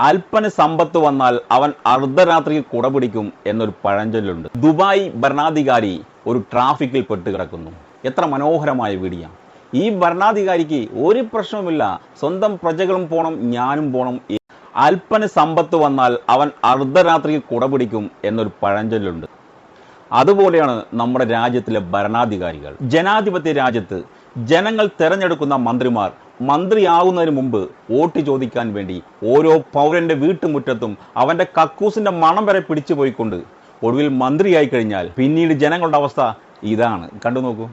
അല്പന സമ്പത്ത് വന്നാൽ അവൻ അർദ്ധരാത്രിയിൽ കുടപിടിക്കും എന്നൊരു പഴഞ്ചൊല്ലുണ്ട്. ദുബായ് ഭരണാധികാരി ഒരു ട്രാഫിക്കിൽ പെട്ടുകിടക്കുന്നു. എത്ര മനോഹരമായ വീഡിയോ. ഈ ഭരണാധികാരിക്ക് ഒരു പ്രശ്നവുമില്ല, സ്വന്തം പ്രജകളും പോണം, ഞാനും പോണം. അല്പന സമ്പത്ത് വന്നാൽ അവൻ അർദ്ധരാത്രിയിൽ കുടപിടിക്കും എന്നൊരു പഴഞ്ചൊല്ലുണ്ട്. അതുപോലെയാണ് നമ്മുടെ രാജ്യത്തിലെ ഭരണാധികാരികൾ. ജനാധിപത്യ രാജ്യത്ത് ജനങ്ങൾ തെരഞ്ഞെടുക്കുന്ന മന്ത്രിമാർ മന്ത്രിയാകുന്നതിന് മുമ്പ് വോട്ട് ചോദിക്കാൻ വേണ്ടി ഓരോ പൗരന്റെ വീട്ടുമുറ്റത്തും അവന്റെ കക്കൂസിന്റെ മണം വരെ പിടിച്ചു പോയിക്കൊണ്ട് ഒടുവിൽ മന്ത്രിയായി കഴിഞ്ഞാൽ പിന്നീട് ജനങ്ങളുടെ അവസ്ഥ ഇതാണ്. കണ്ടു നോക്കൂ.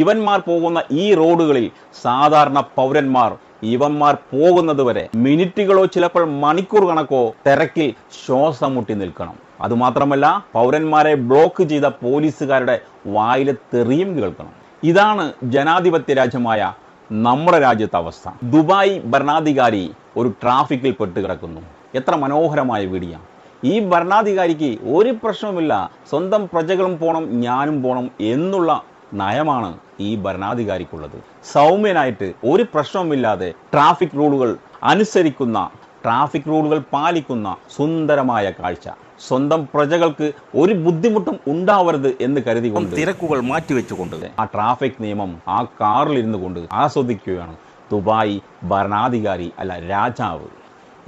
ഇവന്മാർ പോകുന്ന ഈ റോഡുകളിൽ സാധാരണ പൗരന്മാർ ഇവന്മാർ പോകുന്നത് വരെ മിനിറ്റുകളോ ചിലപ്പോൾ മണിക്കൂർ കണക്കോ തിരക്കിൽ ശ്വാസം മുട്ടി നിൽക്കണം. അതുമാത്രമല്ല, പൗരന്മാരെ ബ്ലോക്ക് ചെയ്ത പോലീസുകാരുടെ വായിലെ തെറിയും കേൾക്കണം. ഇതാണ് ജനാധിപത്യ രാജ്യമായ നമ്മുടെ രാജ്യത്തെ അവസ്ഥ. ദുബായ് ഭരണാധികാരി ഒരു ട്രാഫിക്കിൽ പെട്ടുകിടക്കുന്നു. എത്ര മനോഹരമായ വീഡിയോ. ഈ ഭരണാധികാരിക്ക് ഒരു പ്രശ്നവുമില്ല, സ്വന്തം പ്രജകളും പോണം, ഞാനും പോണം എന്നുള്ള നയമാണ് ഈ ഭരണാധികാരിക്കുള്ളത്. സൗമ്യനായിട്ട് ഒരു പ്രശ്നവുമില്ലാതെ ട്രാഫിക് റൂളുകൾ അനുസരിക്കുന്ന, ട്രാഫിക് റൂളുകൾ പാലിക്കുന്ന സുന്ദരമായ കാഴ്ച. സ്വന്തം പ്രജകൾക്ക് ഒരു ബുദ്ധിമുട്ടും ഉണ്ടാവരുത് എന്ന് കരുതിക്കൊണ്ട് തിരക്കുകൾ മാറ്റിവെച്ചുകൊണ്ട് ആ ട്രാഫിക് നിയമം ആ കാറിൽ ഇരുന്നു കൊണ്ട് ആസ്വദിക്കുകയാണ് ദുബായ് ഭരണാധികാരി, അല്ല രാജാവ്.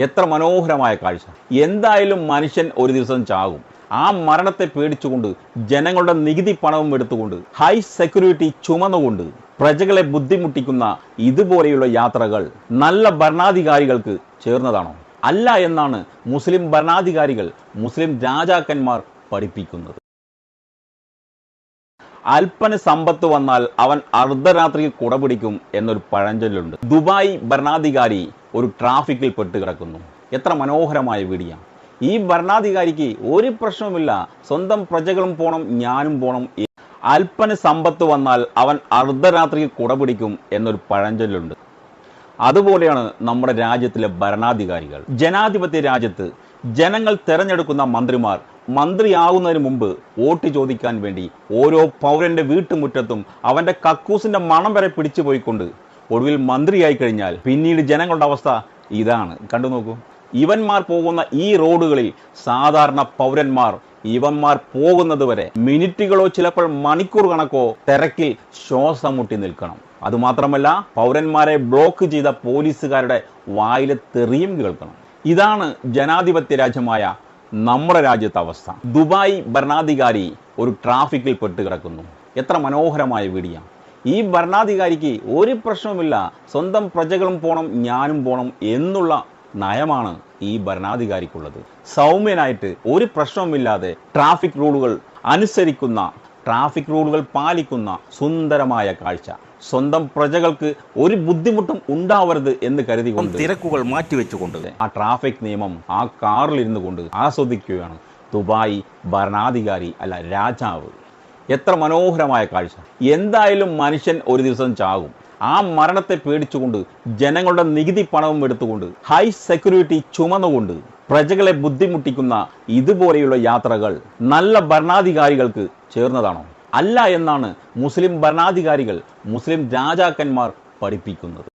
എത്ര മനോഹരമായ കാഴ്ച. എന്തായാലും മനുഷ്യൻ ഒരു ദിവസം ചാകും. ആ മരണത്തെ പേടിച്ചുകൊണ്ട് ജനങ്ങളുടെ നികുതി പണവും എടുത്തുകൊണ്ട് ഹൈ സെക്യൂരിറ്റി ചുമന്നുകൊണ്ട് പ്രജകളെ ബുദ്ധിമുട്ടിക്കുന്ന ഇതുപോലെയുള്ള യാത്രകൾ നല്ല ഭരണാധികാരികൾക്ക് ചേർന്നതാണോ? അല്ല എന്നാണ് മുസ്ലിം ഭരണാധികാരികൾ, മുസ്ലിം രാജാക്കന്മാർ പഠിപ്പിക്കുന്നത്. അല്പന സമ്പത്ത് വന്നാൽ അവൻ അർദ്ധരാത്രിയിൽ കുടപിടിക്കും എന്നൊരു പഴഞ്ചൊല്ലുണ്ട്. ദുബായ് ഭരണാധികാരി ഒരു ട്രാഫിക്കിൽ പെട്ടുകിടക്കുന്നു. എത്ര മനോഹരമായ വീഡിയോ. ഈ ഭരണാധികാരിക്ക് ഒരു പ്രശ്നവുമില്ല, സ്വന്തം പ്രജകളും പോണം, ഞാനും പോണം. അല്പന സമ്പത്ത് വന്നാൽ അവൻ അർദ്ധരാത്രിയിൽ കുടപിടിക്കും എന്നൊരു പഴഞ്ചൊല്ലുണ്ട്. അതുപോലെയാണ് നമ്മുടെ രാജ്യത്തിലെ ഭരണാധികാരികൾ. ജനാധിപത്യ രാജ്യത്ത് ജനങ്ങൾ തെരഞ്ഞെടുക്കുന്ന മന്ത്രിമാർ മന്ത്രിയാകുന്നതിന് മുമ്പ് വോട്ട് ചോദിക്കാൻ വേണ്ടി ഓരോ പൗരന്റെ വീട്ടുമുറ്റത്തും അവന്റെ കക്കൂസിന്റെ മണം വരെ പിടിച്ചു പോയിക്കൊണ്ട് ഒടുവിൽ മന്ത്രിയായി കഴിഞ്ഞാൽ പിന്നീട് ജനങ്ങളുടെ അവസ്ഥ ഇതാണ്. കണ്ടു നോക്കൂ. ഇവന്മാർ പോകുന്ന ഈ റോഡുകളിൽ സാധാരണ പൗരന്മാർ ഇവന്മാർ പോകുന്നത് വരെ മിനിറ്റുകളോ ചിലപ്പോൾ മണിക്കൂർ കണക്കോ തിരക്കിൽ ശ്വാസം മുട്ടി നിൽക്കണം. അതുമാത്രമല്ല, പൗരന്മാരെ ബ്ലോക്ക് ചെയ്ത പോലീസുകാരുടെ വായിലെ തെറിയും കേൾക്കണം. ഇതാണ് ജനാധിപത്യ രാജ്യമായ നമ്മുടെ രാജ്യത്തെ അവസ്ഥ. ദുബായ് ഭരണാധികാരി ഒരു ട്രാഫിക്കിൽ പെട്ടുകിടക്കുന്നു. എത്ര മനോഹരമായ വീഡിയോ. ഈ ഭരണാധികാരിക്ക് ഒരു പ്രശ്നവുമില്ല, സ്വന്തം പ്രജകളും പോണം, ഞാനും പോണം എന്നുള്ള നയമാണ് ഈ ഭരണാധികാരിക്കുള്ളത്. സൗമ്യനായിട്ട് ഒരു പ്രശ്നവുമില്ലാതെ ട്രാഫിക് റൂളുകൾ അനുസരിക്കുന്ന, ട്രാഫിക് റൂളുകൾ പാലിക്കുന്ന സുന്ദരമായ കാഴ്ച. സ്വന്തം പ്രജകൾക്ക് ഒരു ബുദ്ധിമുട്ടും ഉണ്ടാവരുത് എന്ന് കരുതിക്കൊണ്ട് തിരക്കുകൾ മാറ്റിവെച്ചുകൊണ്ട് ആ ട്രാഫിക് നിയമം ആ കാറിൽ ഇരുന്നു കൊണ്ട് ആസ്വദിക്കുകയാണ് ദുബായ് ഭരണാധികാരി, അല്ല രാജാവ്. എത്ര മനോഹരമായ കാഴ്ച. എന്തായാലും മനുഷ്യൻ ഒരു ദിവസം ചാകും. ആ മരണത്തെ പേടിച്ചുകൊണ്ട് ജനങ്ങളുടെ നികുതി പണവും എടുത്തുകൊണ്ട് ഹൈ സെക്യൂരിറ്റി ചുമന്നുകൊണ്ട് പ്രജകളെ ബുദ്ധിമുട്ടിക്കുന്ന ഇതുപോലെയുള്ള യാത്രകൾ നല്ല ഭരണാധികാരികൾക്ക് ചേർന്നതാണോ? അല്ല എന്നാണ് മുസ്ലിം ഭരണാധികാരികൾ, മുസ്ലിം രാജാക്കന്മാർ പഠിപ്പിക്കുന്നത്.